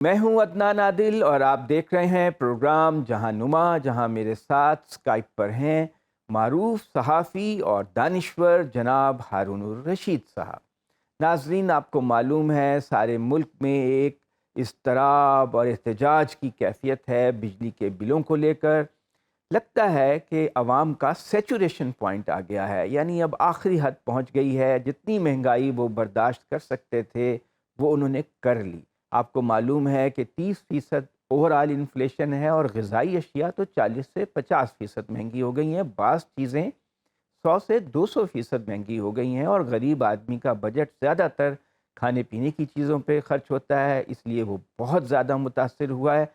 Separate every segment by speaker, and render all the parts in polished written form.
Speaker 1: میں ہوں عدنان عادل اور آپ دیکھ رہے ہیں پروگرام جہاں نما، جہاں میرے ساتھ اسکائپ پر ہیں معروف صحافی اور دانشور جناب ہارون الرشید صاحب۔ ناظرین، آپ کو معلوم ہے سارے ملک میں ایک اضطراب اور احتجاج کی کیفیت ہے بجلی کے بلوں کو لے کر۔ لگتا ہے کہ عوام کا سیچوریشن پوائنٹ آ گیا ہے، یعنی اب آخری حد پہنچ گئی ہے۔ جتنی مہنگائی وہ برداشت کر سکتے تھے وہ انہوں نے کر لی۔ آپ کو معلوم ہے کہ 30% اوور آل انفلیشن ہے اور غذائی اشیاء تو 40 سے 50% مہنگی ہو گئی ہیں۔ بعض چیزیں 100 سے 200% مہنگی ہو گئی ہیں اور غریب آدمی کا بجٹ زیادہ تر کھانے پینے کی چیزوں پہ خرچ ہوتا ہے، اس لیے وہ بہت زیادہ متاثر ہوا ہے۔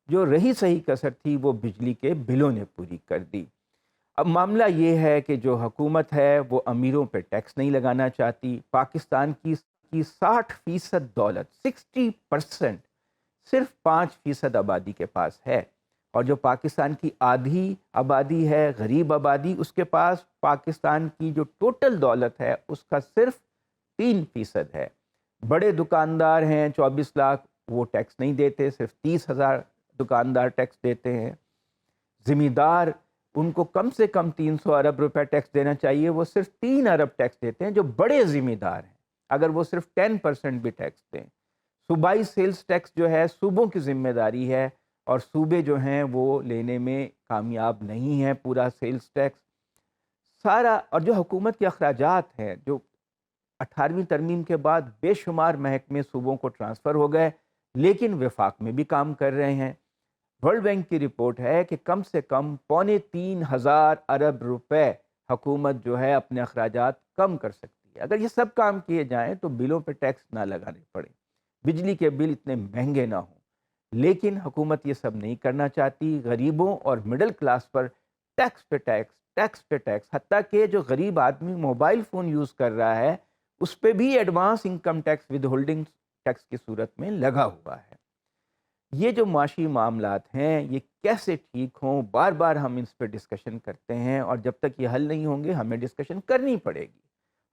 Speaker 1: جو رہی صحیح کسر تھی وہ بجلی کے بلوں نے پوری کر دی۔ اب معاملہ یہ ہے کہ جو حکومت ہے وہ امیروں پہ ٹیکس نہیں لگانا چاہتی۔ پاکستان کی 60% دولت 60% صرف 5% آبادی کے پاس ہے، اور جو پاکستان کی آدھی آبادی ہے غریب آبادی، اس کے پاس پاکستان کی جو ٹوٹل دولت ہے اس کا صرف 3% ہے۔ بڑے دکاندار ہیں 24 لاکھ، وہ ٹیکس نہیں دیتے، صرف 30,000 دکاندار ٹیکس دیتے ہیں۔ ذمہ دار ان کو کم سے کم 300 ارب روپے ٹیکس دینا چاہیے، وہ صرف 3 ارب ٹیکس دیتے ہیں۔ جو بڑے ذمہ دار ہیں اگر وہ صرف 10% بھی ٹیکس دیں۔ صوبائی سیلز ٹیکس جو ہے صوبوں کی ذمہ داری ہے، اور صوبے جو ہیں وہ لینے میں کامیاب نہیں ہیں پورا سیلز ٹیکس سارا۔ اور جو حکومت کے اخراجات ہیں، جو 18ویں ترمیم کے بعد بے شمار محکمے صوبوں کو ٹرانسفر ہو گئے، لیکن وفاق میں بھی کام کر رہے ہیں۔ ورلڈ بینک کی رپورٹ ہے کہ کم سے کم 3.25 ارب روپے حکومت جو ہے اپنے اخراجات کم کر سکتی ہے اگر یہ سب کام کیے جائیں تو بلوں پہ ٹیکس نہ لگانے پڑے، بجلی کے بل اتنے مہنگے نہ ہوں۔ لیکن حکومت یہ سب نہیں کرنا چاہتی۔ غریبوں اور مڈل کلاس پر ٹیکس پہ ٹیکس، ٹیکس پہ ٹیکس، حتیٰ کہ جو غریب آدمی موبائل فون یوز کر رہا ہے اس پہ بھی advance income tax withholding tax کی صورت میں لگا ہوا ہے۔ یہ جو معاشی معاملات ہیں یہ کیسے ٹھیک ہوں، بار بار ہم اس پہ ڈسکشن کرتے ہیں، اور جب تک یہ حل نہیں ہوں گے ہمیں ڈسکشن کرنی پڑے گی۔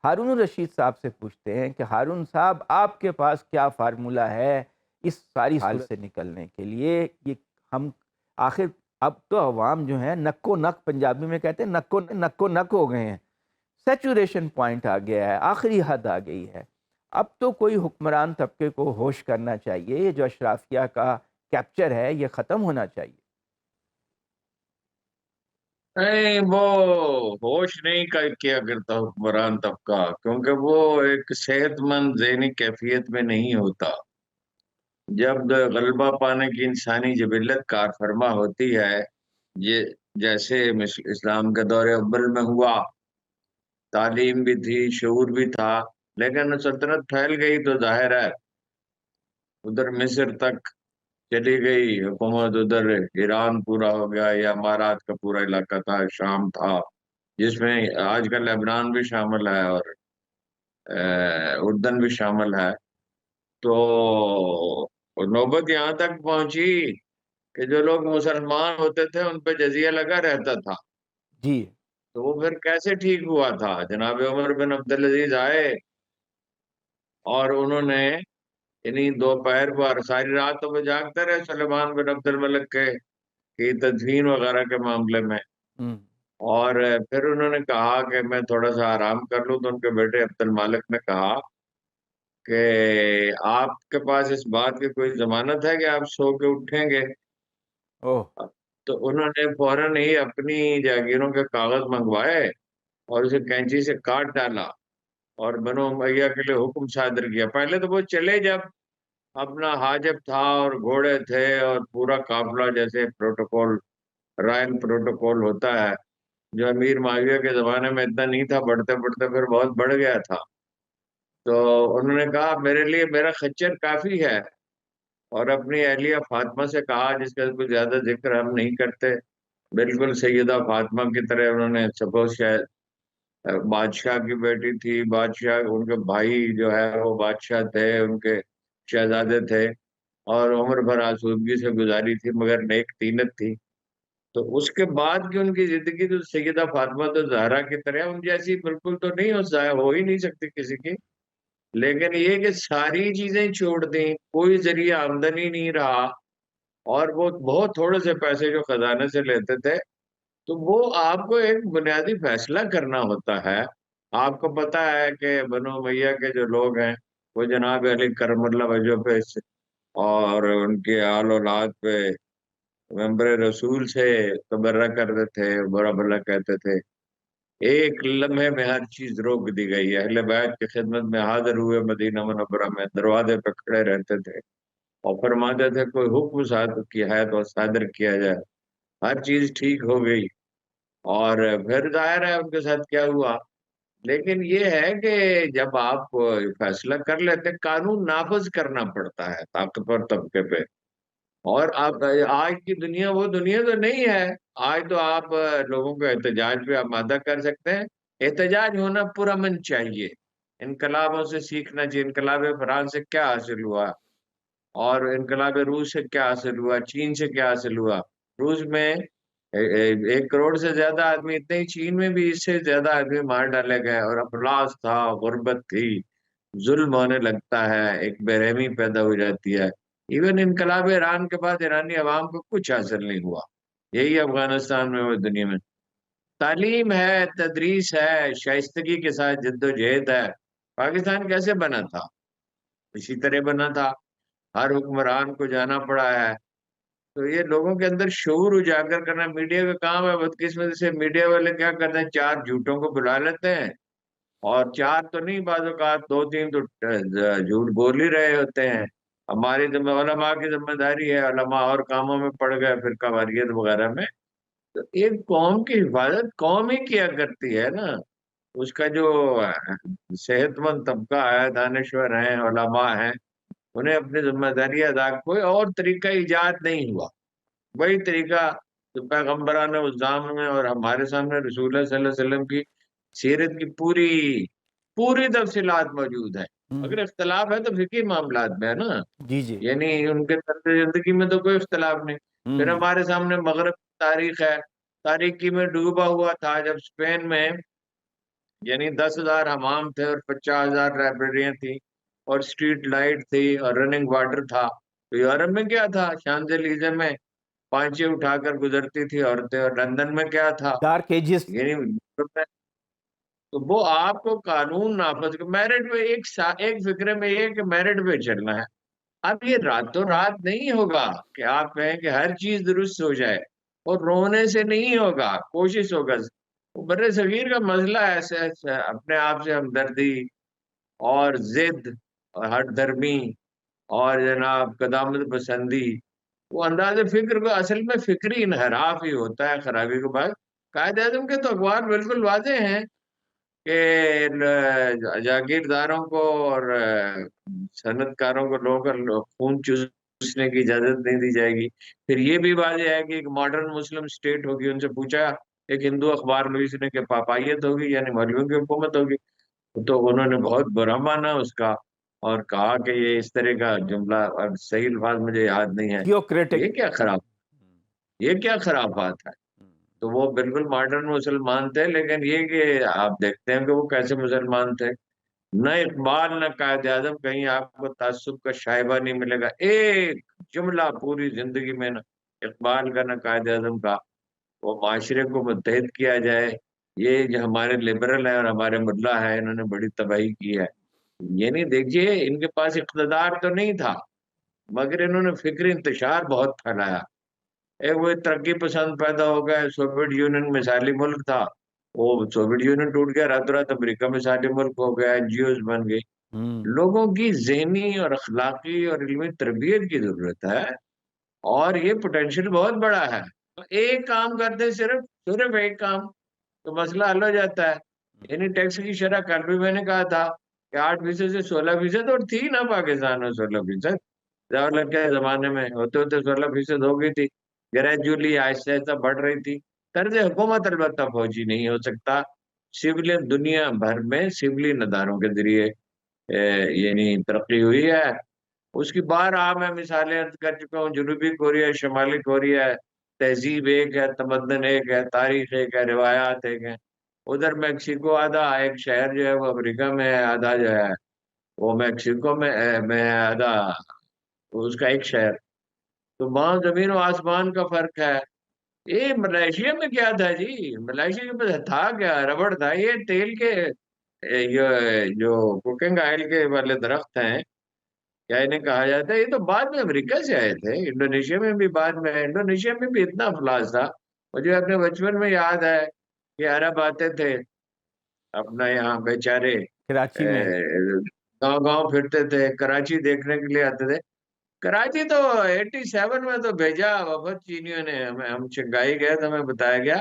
Speaker 1: ہارون الرشید صاحب سے پوچھتے ہیں کہ ہارون صاحب، آپ کے پاس کیا فارمولہ ہے اس ساری حال سے نکلنے کے لیے؟ یہ ہم آخر اب تو عوام جو ہیں نکو نک، پنجابی میں کہتے ہیں نکو نک ہو گئے ہیں۔ سیچوریشن پوائنٹ آ گیا ہے، آخری حد آ گئی ہے۔ اب تو کوئی حکمران طبقے کو ہوش کرنا چاہیے، یہ جو اشرافیہ کا کیپچر ہے یہ ختم ہونا چاہیے۔
Speaker 2: نہیں، وہ ہوش نہیں کیا کرتا حکمران طبقہ، کیونکہ وہ ایک صحت مند ذہنی کیفیت میں نہیں ہوتا۔ جب غلبہ پانے کی انسانی جبلت کار فرما ہوتی ہے، یہ جیسے اسلام کے دور اول میں ہوا، تعلیم بھی تھی، شعور بھی تھا، لیکن سلطنت پھیل گئی تو ظاہر ہے ادھر مصر تک چلی گئی حکومت، ادھر ایران پورا ہو گیا، یا امارات کا پورا علاقہ تھا، شام تھا، جس میں آج کل لبنان بھی شامل ہے اور اردن بھی شامل ہے۔ تو نوبت یہاں تک پہنچی کہ جو لوگ مسلمان ہوتے تھے ان پہ جزیہ لگا رہتا تھا۔
Speaker 1: جی
Speaker 2: تو وہ پھر کیسے ٹھیک ہوا تھا؟ جناب عمر بن عبدالعزیز آئے اور انہوں نے دوپہر پر ساری رات تو وہ جاگتے رہے سلیمان بن عبد الملک کے کی تدفین وغیرہ کے معاملے میں،
Speaker 1: ہم،
Speaker 2: اور پھر انہوں نے کہا کہ میں تھوڑا سا آرام کر لوں، تو ان کے بیٹے عبد المالک نے کہا کہ آپ کے پاس اس بات کی کوئی ضمانت ہے کہ آپ سو کے اٹھیں گے؟
Speaker 1: اوہ،
Speaker 2: تو انہوں نے فوراً ہی اپنی جاگیروں کے کاغذ منگوائے اور اسے کینچی سے کاٹ ڈالا اور بنو امیہ کے لیے حکم صادر کیا۔ پہلے تو وہ چلے جب اپنا حاجب تھا اور گھوڑے تھے اور پورا قافلہ، جیسے پروٹوکول، رائل پروٹوکول ہوتا ہے، جو امیر معاویہ کے زمانے میں اتنا نہیں تھا، بڑھتے بڑھتے پھر بہت بڑھ گیا تھا۔ تو انہوں نے کہا میرے لیے میرا خچر کافی ہے، اور اپنی اہلیہ فاطمہ سے کہا، جس کا کوئی زیادہ ذکر ہم نہیں کرتے، بالکل سیدہ فاطمہ کی طرح انہوں نے سپوز شاید بادشاہ کی بیٹی تھی، بادشاہ ان کے بھائی جو ہے وہ بادشاہ تھے، ان کے شہزادے تھے، اور عمر بھر آسودگی سے گزاری تھی، مگر نیک تینت تھی۔ تو اس کے بعد کی ان کی زندگی تو سیدہ فاطمہ تو زہرا کی طرح ان جیسی بالکل تو نہیں ہو ہی نہیں سکتی کسی کی، لیکن یہ کہ ساری چیزیں چھوڑ دیں، کوئی ذریعہ آمدنی نہیں رہا، اور وہ بہت تھوڑے سے پیسے جو خزانے سے لیتے تھے، تو وہ آپ کو ایک بنیادی فیصلہ کرنا ہوتا ہے۔ آپ کو پتا ہے کہ بنو امیہ کے جو لوگ ہیں وہ جناب علی کرم اللہ وجہ پہ اور ان کے آل اولاد پہ ممبر رسول سے تبرہ کرتے تھے، برا بھلا کہتے تھے۔ ایک لمحے میں ہر چیز روک دی گئی ہے، اہل بیت کی خدمت میں حاضر ہوئے مدینہ منورہ میں دروازے پہ کھڑے رہتے تھے اور فرماتے تھے کوئی حکم صادر کیا ہے تو صادر کیا جائے۔ ہر چیز ٹھیک ہو گئی، اور پھر ظاہر ہے ان کے ساتھ کیا ہوا۔ لیکن یہ ہے کہ جب آپ فیصلہ کر لیتے، قانون نافذ کرنا پڑتا ہے طاقتور طبقے پہ۔ اور آپ آج کی دنیا وہ دنیا تو نہیں ہے۔ آج تو آپ لوگوں کو احتجاج پہ آمادہ کر سکتے ہیں۔ احتجاج ہونا پرامن چاہیے، انقلابوں سے سیکھنا چاہیے۔ انقلاب فرانس سے کیا حاصل ہوا، اور انقلاب روس سے کیا حاصل ہوا، چین سے کیا حاصل ہوا۔ روس میں 1 کروڑ سے زیادہ آدمی اتنے ہی، چین میں بھی اس سے زیادہ آدمی مار ڈالے گئے، اور افلاس تھا، غربت تھی، ظلم ہونے لگتا ہے، ایک بے رحمی پیدا ہو جاتی ہے۔ ایون انقلاب ایران کے بعد ایرانی عوام کو کچھ حاصل نہیں ہوا۔ یہی افغانستان میں، وہ دنیا میں تعلیم ہے، تدریس ہے، شائستگی کے ساتھ جد و جہد ہے۔ پاکستان کیسے بنا تھا؟ اسی طرح بنا تھا، ہر حکمران کو جانا پڑا ہے۔ تو یہ لوگوں کے اندر شعور اجاگر کرنا میڈیا کا کام ہے۔ بدقسمتی سے میڈیا والے کیا کرتے ہیں، 4 جھوٹوں کو بلا لیتے ہیں، اور 4 تو نہیں، بعض اوقات 2-3 تو جھوٹ بول ہی رہے ہوتے ہیں۔ ہماری علماء کی ذمہ داری ہے، علماء اور کاموں میں پڑ گئے، فرقہ واریت وغیرہ میں۔ تو ایک قوم کی حفاظت قوم ہی کیا کرتی ہے نا۔ اس کا جو صحت مند طبقہ ہے، دانشور ہیں، علماء ہیں، انہیں اپنی ذمہ داری ادا، کوئی اور طریقہ ایجاد نہیں ہوا۔ وہی طریقہ جو پیغمبران اسلام میں اور ہمارے سامنے رسول اللہ صلی اللہ علیہ وسلم کی سیرت کی پوری تفصیلات موجود ہیں۔ اگر اختلاف ہے تو فقہی معاملات میں ہے نا،
Speaker 1: جی جی
Speaker 2: یعنی ان کے طرز زندگی میں تو کوئی اختلاف نہیں۔ پھر ہمارے سامنے مغرب کی تاریخ ہے، تاریکی میں ڈوبا ہوا تھا، جب اسپین میں یعنی 10,000 حمام تھے اور 50,000 لائبریریاں تھیں، اور اسٹریٹ لائٹ تھی اور رننگ واٹر تھا۔ تو یورپ میں کیا تھا، شانزلیزے میں پانچے اٹھا کر گزرتی تھی عورتیں، اور لندن میں کیا تھا،
Speaker 1: ڈارک ایجز تھے۔
Speaker 2: یعنی یورپ میں۔ تو وہ آپ کو قانون نافذ میرٹ پہ ایک فکرے میں یہ کہ میرٹ پہ چلنا ہے۔ اب یہ راتوں رات نہیں ہوگا کہ آپ کہیں کہ ہر چیز درست ہو جائے، اور رونے سے نہیں ہوگا، کوشش ہوگا۔ بر صغیر کا مسئلہ ایسے اپنے آپ سے ہمدردی اور ضد اور ہٹ دھرمی اور جناب قدامت پسندی، وہ انداز فکر کو اصل میں فکری انحراف ہی ہوتا ہے خرابی کے بعد۔ قائد اعظم کے تو اخبار بالکل واضح ہیں کہ جاگیرداروں کو اور صنعت کاروں کو لوگوں خون چوسنے کی اجازت نہیں دی جائے گی۔ پھر یہ بھی واضح ہے کہ ایک ماڈرن مسلم اسٹیٹ ہوگی۔ ان سے پوچھا ایک ہندو اخبار نویس نے کہ پاپائیت ہوگی، یعنی مولویوں کی حکومت ہوگی، تو انہوں نے بہت برا مانا اس کا، اور کہا کہ یہ اس طرح کا جملہ، اب صحیح الفاظ مجھے یاد نہیں ہے،
Speaker 1: تھیوکریٹک۔
Speaker 2: یہ کیا خرافات ہے۔ تو وہ بالکل ماڈرن مسلمان تھے، لیکن یہ کہ آپ دیکھتے ہیں کہ وہ کیسے مسلمان تھے۔ نہ اقبال نہ قائد اعظم، کہیں آپ کو تعصب کا شائبہ نہیں ملے گا، ایک جملہ پوری زندگی میں، نہ اقبال کا نہ قائد اعظم کا۔ وہ معاشرے کو متحد کیا جائے، یہ جو ہمارے لبرل ہیں اور ہمارے ملا ہے، انہوں نے بڑی تباہی کی ہے۔ یعنی دیکھیے ان کے پاس اقتدار تو نہیں تھا، مگر انہوں نے فکری انتشار بہت پھیلایا۔ ایک وہ ترقی پسند پیدا ہو گئے۔ سوویٹ یونین مثالی ملک تھا، وہ سوویٹ یونین ٹوٹ گیا، رات رات امریکہ مثالی ملک ہو گیا، NGOs بن گئی۔ لوگوں کی ذہنی اور اخلاقی اور علمی تربیت کی ضرورت ہے، اور یہ پوٹینشیل بہت بڑا ہے۔ تو ایک کام کرتے، صرف ایک کام، تو مسئلہ حل ہو جاتا ہے۔ یعنی ٹیکس کی شرح کل بھی میں نے کہا تھا کہ 8% سے 16%، اور تھی نا پاکستان میں 16%، جواہر کے زمانے میں ہوتے ہوتے 16% ہو گئی تھی، گریجولی آہستہ آہستہ بڑھ رہی تھی۔ طرز حکومت البتہ فوجی نہیں ہو سکتا، سولین دنیا بھر میں سولین اداروں کے ذریعے یعنی ترقی ہوئی ہے۔ اس کی میں مثالیں عرض کر چکا ہوں، جنوبی کوریا، شمالی کوریا ہے، تہذیب ایک ہے، تمدن ایک ہے، تاریخ ایک ہے، روایات ایک ہیں۔ ادھر میکسیکو آدھا ایک شہر جو ہے وہ امریکہ میں ہے، آدھا جو ہے وہ میکسیکو میں آدھا اس کا ایک شہر، تو وہاں زمین و آسمان کا فرق ہے۔ یہ ملائیشیا میں کیا تھا جی، ملائیشیا کے پاس تھا کیا، ربڑ تھا، یہ تیل کے یہ جو کوکنگ آئل کے والے درخت ہیں، کیا انہیں کہا جاتا ہے، یہ تو بعد میں امریکہ سے آئے تھے، انڈونیشیا میں بھی بعد میں، انڈونیشیا میں بھی اتنا افلاس تھا، مجھے اپنے بچپن میں یاد ہے کہ عرب آتے تھے اپنا یہاں بیچارے
Speaker 1: کراچی میں؟
Speaker 2: گاؤں گاؤں پھرتے تھے، کراچی دیکھنے کے لیے آتے تھے۔ کراچی تو 87 میں تو بھیجا وفد چینیوں نے ہمیں، ہم شنگھائی گئے تو ہمیں بتایا گیا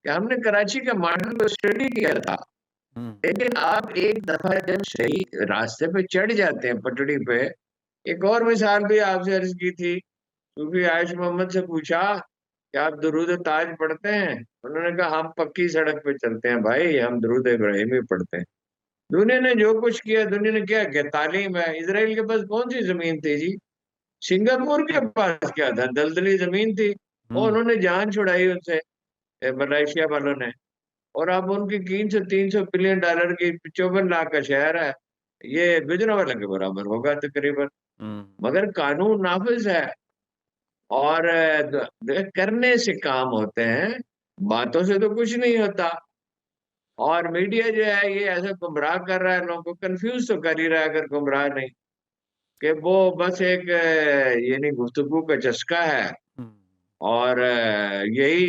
Speaker 2: کہ ہم نے کراچی کے ماڈل کو اسٹڈی کیا تھا،
Speaker 1: ہوں،
Speaker 2: لیکن آپ ایک دفعہ جب صحیح راستے پہ چڑھ جاتے ہیں پٹڑی پہ۔ ایک اور مثال بھی آپ سے عرض کی تھی، صوفی عائش محمد سے پوچھا کہ آپ درود تاج پڑھتے ہیں، انہوں نے کہا ہم پکی سڑک پہ چلتے ہیں بھائی، ہم درود ابراہیمی پڑھتے ہیں۔ دنیا نے جو کچھ کیا، دنیا نے کیا کیا، تعلیم ہے۔ اسرائیل کے پاس کون سی زمین تھی جی؟ سنگاپور کے پاس کیا تھا؟ دلدلی زمین تھی، اور
Speaker 1: ہوں،
Speaker 2: انہوں نے جان چھڑائی ان سے، ملائیشیا والوں نے، اور اب ان کی 300 بلین ڈالر کی 54 لاکھ کا شہر ہے، یہ گجرانوالہ کے برابر ہوگا تقریباً،
Speaker 1: ہوں،
Speaker 2: مگر قانون نافذ ہے، اور کرنے سے کام ہوتے ہیں، باتوں سے تو کچھ نہیں ہوتا۔ اور میڈیا جو ہے یہ ایسے گمراہ کر رہا ہے، لوگوں کو کنفیوز تو کر ہی رہا ہے، اگر گمراہ نہیں، کہ وہ بس ایک یعنی گفتگو کا چسکا ہے،
Speaker 1: ہوں،
Speaker 2: اور یہی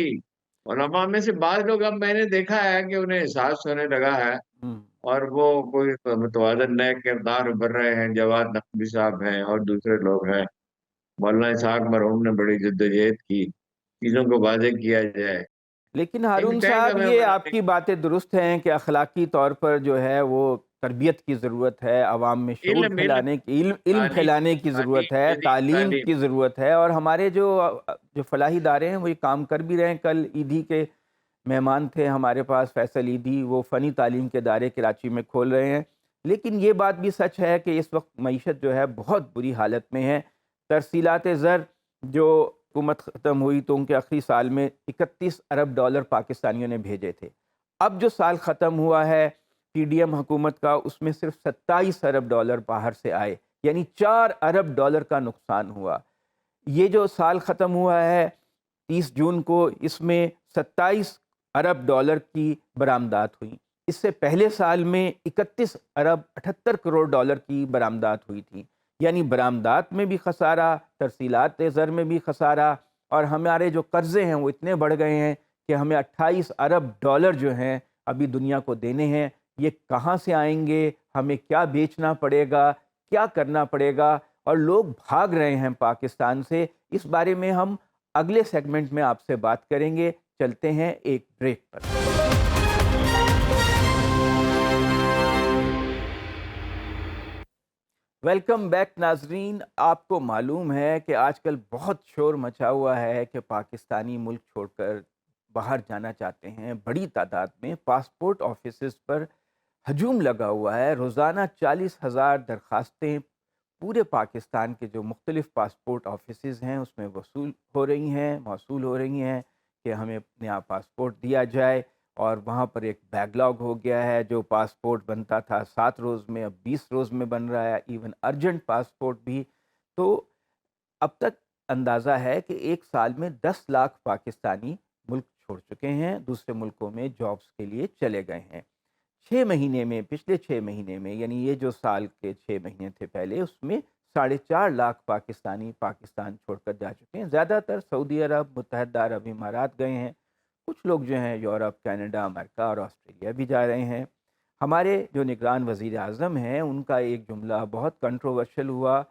Speaker 2: علماء میں سے بعض لوگ، اب میں نے دیکھا ہے کہ انہیں احساس ہونے لگا ہے،
Speaker 1: ہوں۔
Speaker 2: اور وہ کوئی متوازن نئے کردار ابھر رہے ہیں، جواد نقوی صاحب ہیں اور دوسرے لوگ ہیں، مولانا اسحاق مرحوم نے بڑی جدوجہد کی، چیزوں کو واضح کیا جائے۔
Speaker 1: لیکن
Speaker 2: تھنک
Speaker 1: ہارون
Speaker 2: ٹینک
Speaker 1: صاحب،
Speaker 2: ہمیں
Speaker 1: یہ آپ
Speaker 2: بنانے
Speaker 1: کی باتیں درست ہیں کہ اخلاقی طور پر جو ہے وہ تربیت کی ضرورت ہے، عوام میں شعور
Speaker 2: علم علم
Speaker 1: پھیلانے کی، علم
Speaker 2: تعلیم
Speaker 1: پھیلانے کی ضرورت
Speaker 2: تعلیم
Speaker 1: ہے،
Speaker 2: جدید
Speaker 1: تعلیم
Speaker 2: تعلیم
Speaker 1: کی ضرورت ہے، اور ہمارے جو فلاحی ادارے ہیں وہ یہ کام کر بھی رہے ہیں۔ کل ایدھی کے مہمان تھے ہمارے پاس، فیصل ایدھی، وہ فنی تعلیم کے ادارے کراچی میں کھول رہے ہیں۔ لیکن یہ بات بھی سچ ہے کہ اس وقت معیشت جو ہے بہت بری حالت میں ہے۔ ترسیلات زر جو حکومت ختم ہوئی تو ان کے آخری سال میں 31 ارب ڈالر پاکستانیوں نے بھیجے تھے۔ اب جو سال ختم ہوا ہے پی ڈی ایم حکومت کا، اس میں صرف 27 ارب ڈالر باہر سے آئے، یعنی 4 ارب ڈالر کا نقصان ہوا۔ یہ جو سال ختم ہوا ہے 30 جون کو، اس میں 27 ارب ڈالر کی برآمدات ہوئیں۔ اس سے پہلے سال میں 31 ارب 78 کروڑ ڈالر کی برآمدات ہوئی تھیں، یعنی برآمدات میں بھی خسارہ، ترسیلات زر میں بھی خسارہ، اور ہمارے جو قرضے ہیں وہ اتنے بڑھ گئے ہیں کہ ہمیں 28 ارب ڈالر جو ہیں ابھی دنیا کو دینے ہیں۔ یہ کہاں سے آئیں گے؟ ہمیں کیا بیچنا پڑے گا؟ کیا کرنا پڑے گا؟ اور لوگ بھاگ رہے ہیں پاکستان سے۔ اس بارے میں ہم اگلے سیگمنٹ میں آپ سے بات کریں گے۔ چلتے ہیں ایک بریک پر۔ ویلکم بیک ناظرین۔ آپ کو معلوم ہے کہ آج کل بہت شور مچا ہوا ہے کہ پاکستانی ملک چھوڑ کر باہر جانا چاہتے ہیں۔ بڑی تعداد میں پاسپورٹ آفیسز پر ہجوم لگا ہوا ہے۔ روزانہ 40,000 درخواستیں پورے پاکستان کے جو مختلف پاسپورٹ آفیسز ہیں اس میں موصول ہو رہی ہیں کہ ہمیں نیا پاسپورٹ دیا جائے، اور وہاں پر ایک بیک لاگ ہو گیا ہے۔ جو پاسپورٹ بنتا تھا 7 روز میں، اب 20 روز میں بن رہا ہے، ایون ارجنٹ پاسپورٹ بھی۔ تو اب تک اندازہ ہے کہ ایک سال میں 10 لاکھ پاکستانی ملک چھوڑ چکے ہیں، دوسرے ملکوں میں جابس کے لیے چلے گئے ہیں۔ پچھلے 6 مہینے میں، یعنی یہ جو سال کے 6 مہینے تھے پہلے، اس میں 4.5 لاکھ پاکستانی پاکستان چھوڑ کر جا چکے ہیں۔ زیادہ تر سعودی عرب، متحدہ عرب امارات گئے ہیں، کچھ لوگ جو ہیں یورپ، کینیڈا، امریکہ اور آسٹریلیا بھی جا رہے ہیں۔ ہمارے جو نگران وزیر اعظم ہیں ان کا ایک جملہ بہت کنٹروورشل ہوا۔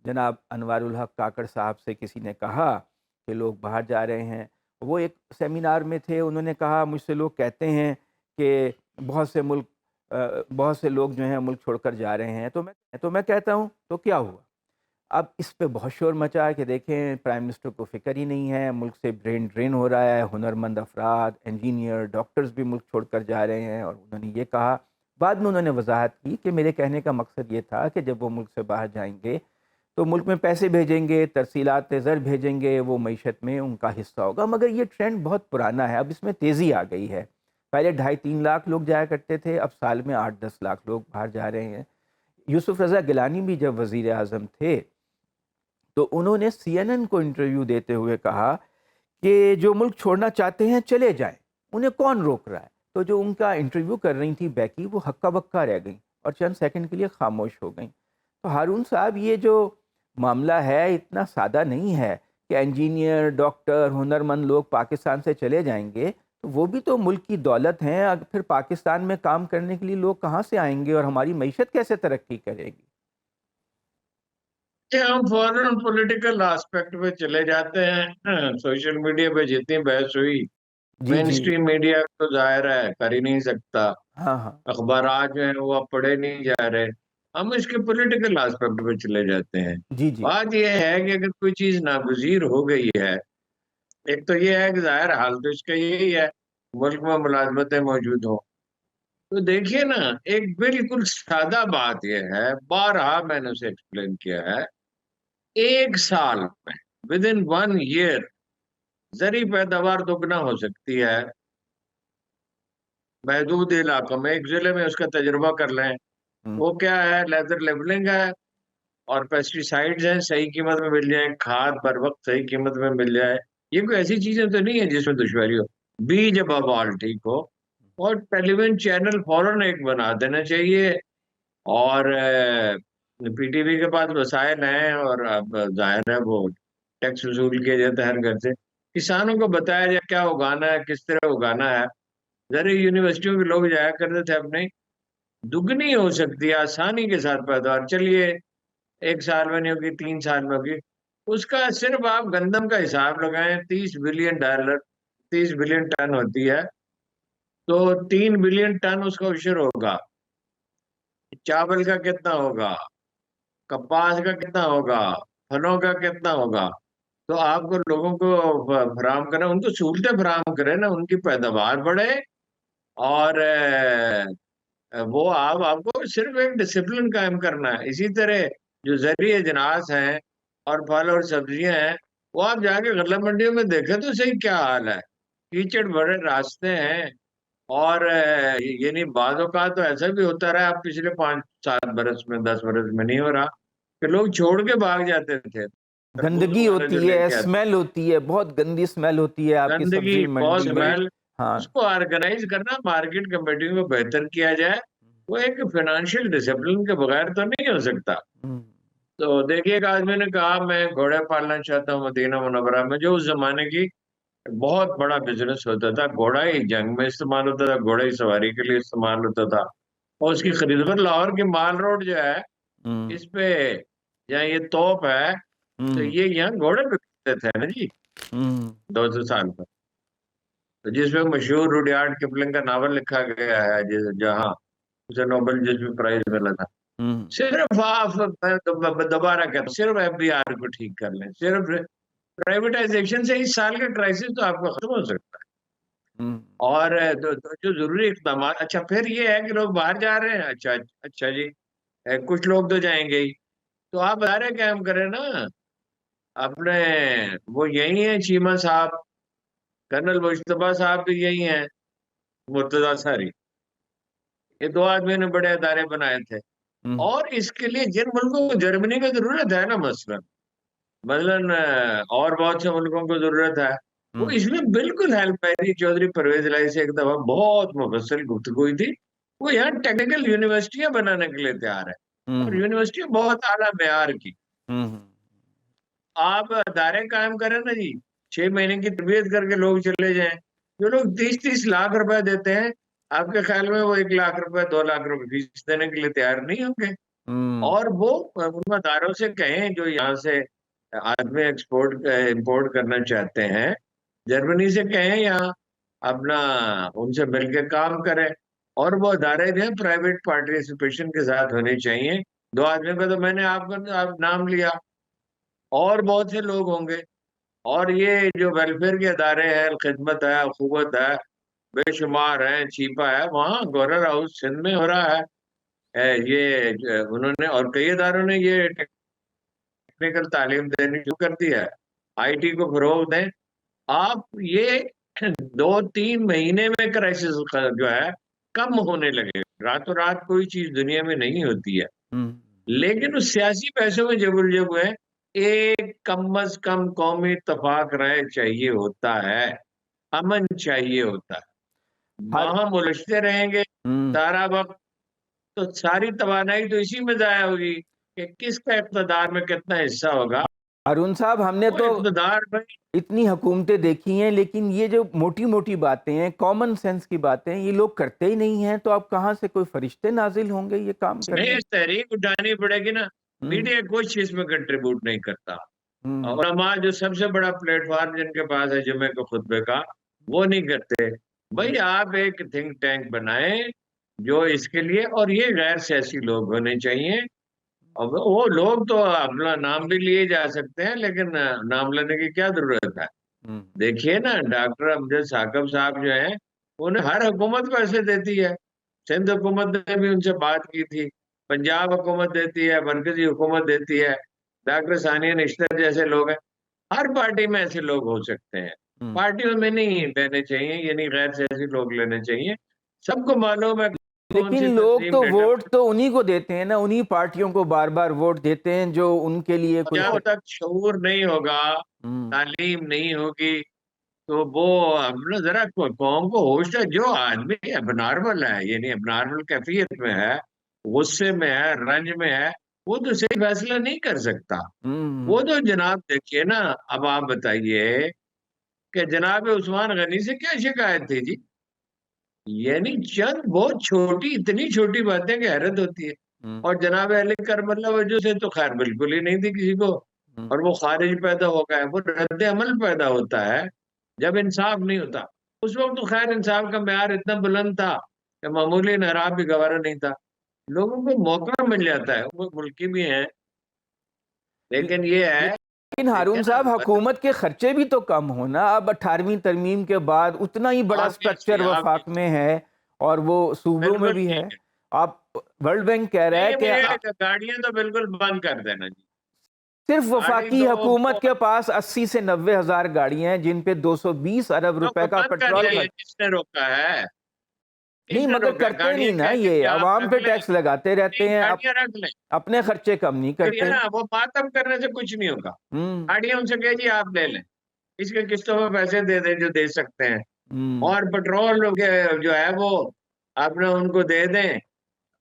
Speaker 1: جناب انوار الحق کاکڑ صاحب سے کسی نے کہا کہ لوگ باہر جا رہے ہیں، وہ ایک سیمینار میں تھے، انہوں نے کہا مجھ سے لوگ کہتے ہیں کہ بہت سے لوگ جو ہیں ملک چھوڑ کر جا رہے ہیں، تو میں کہتا ہوں تو کیا ہوا؟ اب اس پہ بہت شور مچا ہے کہ دیکھیں پرائم منسٹر کو فکر ہی نہیں ہے، ملک سے برین ڈرین ہو رہا ہے، ہنرمند افراد، انجینئر، ڈاکٹرز بھی ملک چھوڑ کر جا رہے ہیں۔ اور انہوں نے یہ کہا، بعد میں انہوں نے وضاحت کی کہ میرے کہنے کا مقصد یہ تھا کہ جب وہ ملک سے باہر جائیں گے تو ملک میں پیسے بھیجیں گے، ترسیلات زر بھیجیں گے، وہ معیشت میں ان کا حصہ ہوگا۔ مگر یہ ٹرینڈ بہت پرانا ہے، اب اس میں تیزی آ گئی ہے۔ پہلے 2.5-3 لاکھ لوگ جایا کرتے تھے، اب سال میں 8-10 لاکھ لوگ باہر جا رہے ہیں۔ یوسف رضا گیلانی بھی جب وزیر اعظم تھے تو انہوں نے سی این این کو انٹرویو دیتے ہوئے کہا کہ جو ملک چھوڑنا چاہتے ہیں چلے جائیں، انہیں کون روک رہا ہے؟ تو جو ان کا انٹرویو کر رہی تھی بیکی، وہ ہکا بکا رہ گئیں اور چند سیکنڈ کے لیے خاموش ہو گئیں۔ تو ہارون صاحب، یہ جو معاملہ ہے اتنا سادہ نہیں ہے کہ انجینئر، ڈاکٹر، ہنرمند لوگ پاکستان سے چلے جائیں گے، تو وہ بھی تو ملک کی دولت ہیں، پھر پاکستان میں کام کرنے کے لیے لوگ کہاں سے آئیں گے اور ہماری معیشت کیسے ترقی کرے گی؟
Speaker 2: کہ ہم فوراً پولیٹیکل آسپیکٹ پہ چلے جاتے ہیں۔ سوشل میڈیا پہ جتنی بحث ہوئی،
Speaker 1: جی
Speaker 2: مین
Speaker 1: جی،
Speaker 2: اسٹریم میڈیا تو ظاہر ہے کر ہی نہیں سکتا،
Speaker 1: ہاں ہاں،
Speaker 2: اخبارات جو ہیں وہ اب پڑھے نہیں جا رہے، ہم اس کے پولیٹیکل آسپیکٹ پہ چلے جاتے ہیں۔
Speaker 1: جی جی،
Speaker 2: بات یہ ہے کہ اگر کوئی چیز ناگزیر ہو گئی ہے، ایک تو یہ ہے کہ ظاہر حال تو اس کا یہی ہے ملک میں ملازمتیں موجود ہوں۔ تو دیکھیے نا، ایک بالکل سادہ بات یہ ہے، بارہا میں نے اسے ایکسپلین کیا ہے، ایک سال میں ود ان 1 ایئر زرعی پیداوار دگنا ہو سکتی ہے محدود علاقوں میں۔ ایک ضلع میں اس کا تجربہ کر لیں،
Speaker 1: ہوں،
Speaker 2: وہ کیا ہے، لیزر لیبلنگ ہے اور پیسٹی سائیڈز ہیں، صحیح قیمت میں مل جائیں، کھاد پر وقت صحیح قیمت میں مل جائے۔ یہ کوئی ایسی چیزیں تو نہیں ہے جس میں دشواری ہو، بیج ابو آل ٹھیک ہو، اور ٹیلی ویژن چینل فوراً ایک بنا دینا چاہیے، اور پی ٹی وی کے پاس وسائل ہیں، اور اب ظاہر ہے وہ ٹیکس وصول کیا جاتا ہے ہر گھر سے، کسانوں کو بتایا جائے کیا اگانا ہے، کس طرح اگانا ہے۔ ذرا یونیورسٹیوں کے لوگ جایا کرتے تھے، اپنے دگنی ہو سکتی ہے آسانی کے ساتھ پیداوار، چلیے 1 سال میں نہیں ہوگی، 3 سال میں ہوگی، اس کا صرف آپ گندم کا حساب لگائیں، $30 بلین، 30 بلین ٹن ہوتی ہے، تو 3 بلین ٹن اس کا عشر ہوگا۔ چاول کا کتنا ہوگا، کپاس کا کتنا ہوگا، پھلوں کا کتنا ہوگا؟ تو آپ کو لوگوں کو فراہم کریں، ان کو سہولتیں فراہم کریں نا، ان کی پیداوار بڑھے، اور وہ آپ کو صرف ایک ڈسپلن قائم کرنا ہے۔ اسی طرح جو زرعی اجناس ہیں اور پھل اور سبزیاں ہیں، وہ آپ جا کے غلہ منڈیوں میں دیکھیں تو صحیح کیا حال ہے، کیچڑ بڑے راستے ہیں، اور یعنی بعض اوقات تو ایسا بھی ہوتا رہا، اب پچھلے 5-7 برس میں، 10 برس میں نہیں ہو رہا کہ لوگ چھوڑ کے بھاگ جاتے تھے، تربوز
Speaker 1: گندگی
Speaker 2: والے جو
Speaker 1: ہوتی
Speaker 2: لے
Speaker 1: ہے،
Speaker 2: کے آتے،
Speaker 1: اسمیل ہوتی ہے، بہت گندی اسمیل ہوتی ہے آپ کی
Speaker 2: گندگی،
Speaker 1: سبزی
Speaker 2: بہت
Speaker 1: منڈی میں۔
Speaker 2: اسمیل،
Speaker 1: ہاں،
Speaker 2: اس کو آرگنائز کرنا، مارکیٹ کمیٹیوں کو بہتر کیا جائے، وہ ایک فائنانشیل ڈسپلن کے بغیر تو نہیں ہو سکتا۔
Speaker 1: ہوں،
Speaker 2: تو دیکھیے، ایک آدمی نے کہا میں گھوڑے پالنا چاہتا ہوں مدینہ منورہ میں، جو اس زمانے کی بہت بڑا بزنس ہوتا تھا، گھوڑا ہی جنگ میں استعمال ہوتا تھا، گھوڑا ہی سواری کے لیے استعمال ہوتا تھا، اور اس کی خرید پر لاہور کی مال روڈ جو ہے،
Speaker 1: ہوں،
Speaker 2: اس پہ جہاں یہ توپ ہے، تو
Speaker 1: ہوں،
Speaker 2: یہ یہاں گھوڑے بکتے تھے نا جی،
Speaker 1: ہوں،
Speaker 2: 200 سال پر، تو جس میں مشہور روڈیارڈ کپلنگ کا ناول لکھا گیا ہے، جہاں اسے نوبل جس میں پرائز ملا تھا۔
Speaker 1: ہوں،
Speaker 2: صرف آپ، میں دوبارہ کہتا ہوں، صرف ایف بی آر کو ٹھیک کر لیں، صرف پرائیویٹائزیشن سے اس سال کا کرائسس تو آپ کا ختم ہو سکتا ہے۔
Speaker 1: ہوں،
Speaker 2: اور جو ضروری اقدامات، اچھا پھر یہ ہے کہ لوگ باہر جا رہے ہیں، اچھا اچھا جی، کچھ لوگ تو جائیں گے ہی، تو آپ ادارے قائم کریں نا اپنے، وہ یہی ہیں چیمہ صاحب، کرنل مشتبہ صاحب بھی یہی ہیں، مرتضیٰ ساری، یہ 2 آدمیوں نے بڑے ادارے بنائے تھے۔
Speaker 1: ہوں،
Speaker 2: اور اس کے لیے جن ملکوں کو جرمنی کی ضرورت ہے نا، مثلاً اور بہت سے ملکوں کو ضرورت ہے، وہ
Speaker 1: ہوں،
Speaker 2: اس میں بالکل ہیلپ ہے۔ چودھری پرویز الہی سے ایک دفعہ بہت مفصل گفتگو ہوئی تھی، وہ یہاں ٹیکنیکل یونیورسٹیاں بنانے کے لیے تیار ہے، اور
Speaker 1: ہوں،
Speaker 2: یونیورسٹیاں بہت اعلیٰ معیار کی۔
Speaker 1: ہوں،
Speaker 2: آپ ادارے قائم کریں نا جی، 6 مہینے کی تربیت کر کے لوگ چلے جائیں، جو لوگ 30-30 لاکھ روپے دیتے ہیں، آپ کے خیال میں وہ 1 لاکھ روپے 2 لاکھ روپے فیس دینے کے لیے تیار نہیں ہوں گے؟
Speaker 1: ہوں،
Speaker 2: اور وہ ان اداروں سے کہیں جو یہاں سے آدمی امپورٹ کرنا چاہتے ہیں، جرمنی سے کہیں یہاں اپنا ان سے مل کے کام کریں، اور وہ ادارے جو ہیں پرائیویٹ پارٹیسپیشن کے ساتھ ہونے چاہیے۔ 2 آدمیوں کا تو میں نے آپ کا نام لیا، اور بہت سے لوگ ہوں گے، اور یہ جو ویلفیئر کے ادارے ہیں، خدمت ہے، اخوت ہے، بے شمار ہیں، چھیپا ہے، وہاں گورنر ہاؤس سندھ میں ہو رہا ہے۔ یہ انہوں نے اور کئی اداروں نے یہ ٹیکنیکل تعلیم دینی شروع کر دی ہے، آئی ٹی کو فروغ دیں۔ آپ یہ 2-3 مہینے میں کرائسس جو ہے کم ہونے لگے، راتوں رات کوئی چیز دنیا میں نہیں ہوتی ہے۔
Speaker 1: ہوں،
Speaker 2: لیکن اس سیاسی پیسوں میں جب الجھے ہوئے ہیں، ایک کم از کم قومی اتفاق رائے چاہیے ہوتا ہے، امن چاہیے ہوتا ہے۔
Speaker 1: ہر
Speaker 2: باہم الجھتے رہیں گے
Speaker 1: ہوں،
Speaker 2: سارا وقت، تو ساری توانائی تو اسی میں ضائع ہوگی کہ کس کا اقتدار میں کتنا حصہ ہوگا۔
Speaker 1: ہارون صاحب، ہم نے
Speaker 2: وہ
Speaker 1: تو
Speaker 2: اقتدار میں
Speaker 1: اتنی حکومتیں دیکھی ہیں، لیکن یہ جو موٹی موٹی باتیں ہیں، کامن سینس کی باتیں ہیں، یہ لوگ کرتے ہی نہیں ہیں، تو اب کہاں سے کوئی فرشتے نازل ہوں گے یہ کام کرنے؟
Speaker 2: نہیں تحریک اٹھانی پڑے گی نا۔
Speaker 1: ہوں،
Speaker 2: میڈیا کوئی چیز میں کنٹریبیوٹ نہیں کرتا،
Speaker 1: ہوں،
Speaker 2: علماء جو سب سے بڑا پلیٹ فارم جن کے پاس ہے جمعے کے خطبے کا، وہ نہیں کرتے۔
Speaker 1: ہوں،
Speaker 2: بھائی آپ ایک تھنک ٹینک بنائیں جو اس کے لیے، اور یہ غیر سیاسی لوگ ہونے چاہیے۔ اور وہ لوگ تو اپنا نام بھی لیے جا سکتے ہیں، لیکن نام لینے کی کیا ضرورت ہے؟
Speaker 1: ہوں،
Speaker 2: دیکھیے نا، ڈاکٹر امجد ثاقب صاحب جو ہیں، انہیں ہر حکومت پیسے دیتی ہے۔ سندھ حکومت نے بھی ان سے بات کی تھی، پنجاب حکومت دیتی ہے، مرکزی حکومت دیتی ہے، ڈاکٹر ثانیہ نشتر جیسے لوگ ہیں۔ ہر پارٹی میں ایسے لوگ ہو سکتے ہیں،
Speaker 1: ہوں۔
Speaker 2: پارٹیوں میں نہیں لینے چاہیے، یعنی غیر سیاسی لوگ لینے چاہیے۔ سب کو معلوم ہے کون
Speaker 1: لیکن
Speaker 2: سی
Speaker 1: لوگ
Speaker 2: تنظیم
Speaker 1: تو
Speaker 2: ڈیٹا،
Speaker 1: ووٹ تو انہی کو دیتے ہیں نا، انہی پارٹیوں کو بار بار ووٹ دیتے ہیں جو ان کے لیے کوئی
Speaker 2: جب تک شعور نہیں ہوگا،
Speaker 1: ہوں،
Speaker 2: تعلیم نہیں ہوگی، تو وہ اپنا ذرا قوم کو ہوش ہے۔ جو آدمی اب نارمل ہے، یعنی اب نارمل کیفیت میں ہے، غصے میں ہے، رنج میں ہے، وہ تو صحیح فیصلہ نہیں کر سکتا۔
Speaker 1: ہوں،
Speaker 2: وہ تو جناب دیکھیے نا، اب آپ بتائیے کہ جناب عثمان غنی سے کیا شکایت تھی جی؟ یعنی چند بہت چھوٹی، اتنی چھوٹی باتیں کہ حیرت ہوتی ہے۔
Speaker 1: ہوں،
Speaker 2: اور جناب علی کرم اللہ وجہ سے تو خیر بالکل ہی نہیں تھی کسی کو،
Speaker 1: ہوں۔
Speaker 2: اور وہ خارج پیدا ہو گئے۔ وہ رد عمل پیدا ہوتا ہے جب انصاف نہیں ہوتا۔ اس وقت تو خیر انصاف کا معیار اتنا بلند تھا کہ معمولی انحراف بھی گوارا نہیں تھا، لوگوں کو موقع مل جاتا ہے، وہ ملکی بھی ہیں۔ لیکن یہ ہے،
Speaker 1: لیکن
Speaker 2: دیکھیں
Speaker 1: ہارون
Speaker 2: نا،
Speaker 1: صاحب، حکومت کے خرچے بھی تو کم ہونا، اب 18ویں ترمیم کے بعد اتنا ہی بڑا سٹرکچر
Speaker 2: آبویسلی
Speaker 1: وفاق میں ہے، اور وہ صوبوں میں
Speaker 2: بالکل
Speaker 1: بھی ہے۔
Speaker 2: ٹھیک ہے۔
Speaker 1: آپ ورلڈ بینک کہہ رہا ہے
Speaker 2: نہیں،
Speaker 1: کہ
Speaker 2: یہ گاڑیاں تو بالکل بند کر دینا جی۔
Speaker 1: صرف
Speaker 2: گاڑی
Speaker 1: وفاقی
Speaker 2: تو
Speaker 1: حکومت کے پاس 80 سے 90 ہزار گاڑیاں ہیں جن پہ 220 ارب روپے کا
Speaker 2: بند کر
Speaker 1: پیٹرول
Speaker 2: دیں،
Speaker 1: خرچ۔
Speaker 2: کس نے روکا ہے؟
Speaker 1: نہیں،
Speaker 2: کس نے
Speaker 1: مگر
Speaker 2: روکا ہے؟
Speaker 1: کرتے نہیں
Speaker 2: گاڑیاں
Speaker 1: نا،
Speaker 2: کہیں گے کہ
Speaker 1: یہ
Speaker 2: آپ
Speaker 1: عوام
Speaker 2: رکھ
Speaker 1: پہ
Speaker 2: لیں،
Speaker 1: ٹیکس لگاتے رہتے
Speaker 2: نہیں
Speaker 1: ہیں،
Speaker 2: گاڑیاں رکھ لیں۔
Speaker 1: اپنے خرچے کم نہیں
Speaker 2: پھر یہ
Speaker 1: کرتے۔
Speaker 2: نا، وہ ماتم کرنے سے کچھ نہیں ہوگا۔
Speaker 1: ہوں،
Speaker 2: گاڑیاں ان سے کہ جی آپ لے لیں، اس کے قسطوں میں پیسے دے دیں جو دے سکتے ہیں،
Speaker 1: ہوں،
Speaker 2: اور پیٹرول جو ہے وہ آپ نے ان کو دے دیں۔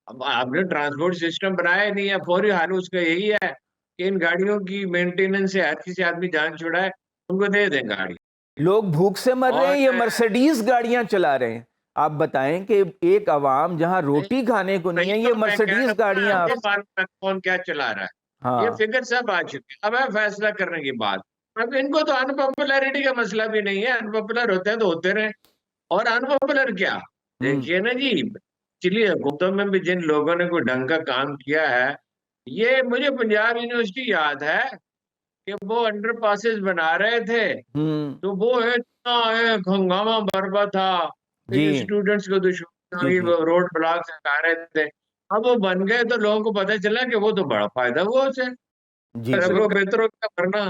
Speaker 2: اب آپ نے ٹرانسپورٹ سسٹم بنایا ہی نہیں ہے، فوری حال اس کا یہی ہے کہ ان گاڑیوں کی مینٹیننس سے ہر کسی آدمی جان چھڑائے، ان کو دے دیں گاڑی۔
Speaker 1: لوگ بھوک سے مر رہے
Speaker 2: اور
Speaker 1: ہیں، یہ مرسیڈیز گاڑیاں چلا رہے ہیں۔ آپ بتائیں کہ ایک عوام جہاں روٹی کھانے کو نہیں ہے،
Speaker 2: وہی
Speaker 1: یہ
Speaker 2: تو میں کہہ رہا
Speaker 1: مرسیڈیز
Speaker 2: ہوں نا،
Speaker 1: گاڑیاں
Speaker 2: آپ کو معلوم ہے کون کیا چلا رہا ہے، یہ
Speaker 1: ہاں،
Speaker 2: فگر سب آ چکے ہیں۔ اب ہے فیصلہ کرنے کی بات۔ اب ان کو تو ان پاپولیرٹی کا مسئلہ بھی نہیں ہے، ان پاپولر ہوتے ہیں تو ہوتے رہے۔ اور ان پاپولر کیا،
Speaker 1: ہوں،
Speaker 2: دیکھیے نا جی، چلیے حکومتوں میں بھی جن لوگوں نے کوئی ڈھنگ کا کام کیا ہے، یہ مجھے پنجاب یونیورسٹی یاد ہے کہ وہ انڈر پاسز بنا رہے تھے،
Speaker 1: ہوں،
Speaker 2: تو وہ اتنا ایک ہنگامہ برپا تھا کہ
Speaker 1: جی،
Speaker 2: جو اسٹوڈنٹس کو دشمن
Speaker 1: جی،
Speaker 2: آئی،
Speaker 1: جی،
Speaker 2: وہ روڈ بلاک سے ہٹا رہے تھے۔ اب وہ بن گئے تو لوگوں کو پتہ چلا کہ وہ تو بڑا فائدہ ہوا اسے،
Speaker 1: جی، جی۔
Speaker 2: وہ بہتروں کا ورنہ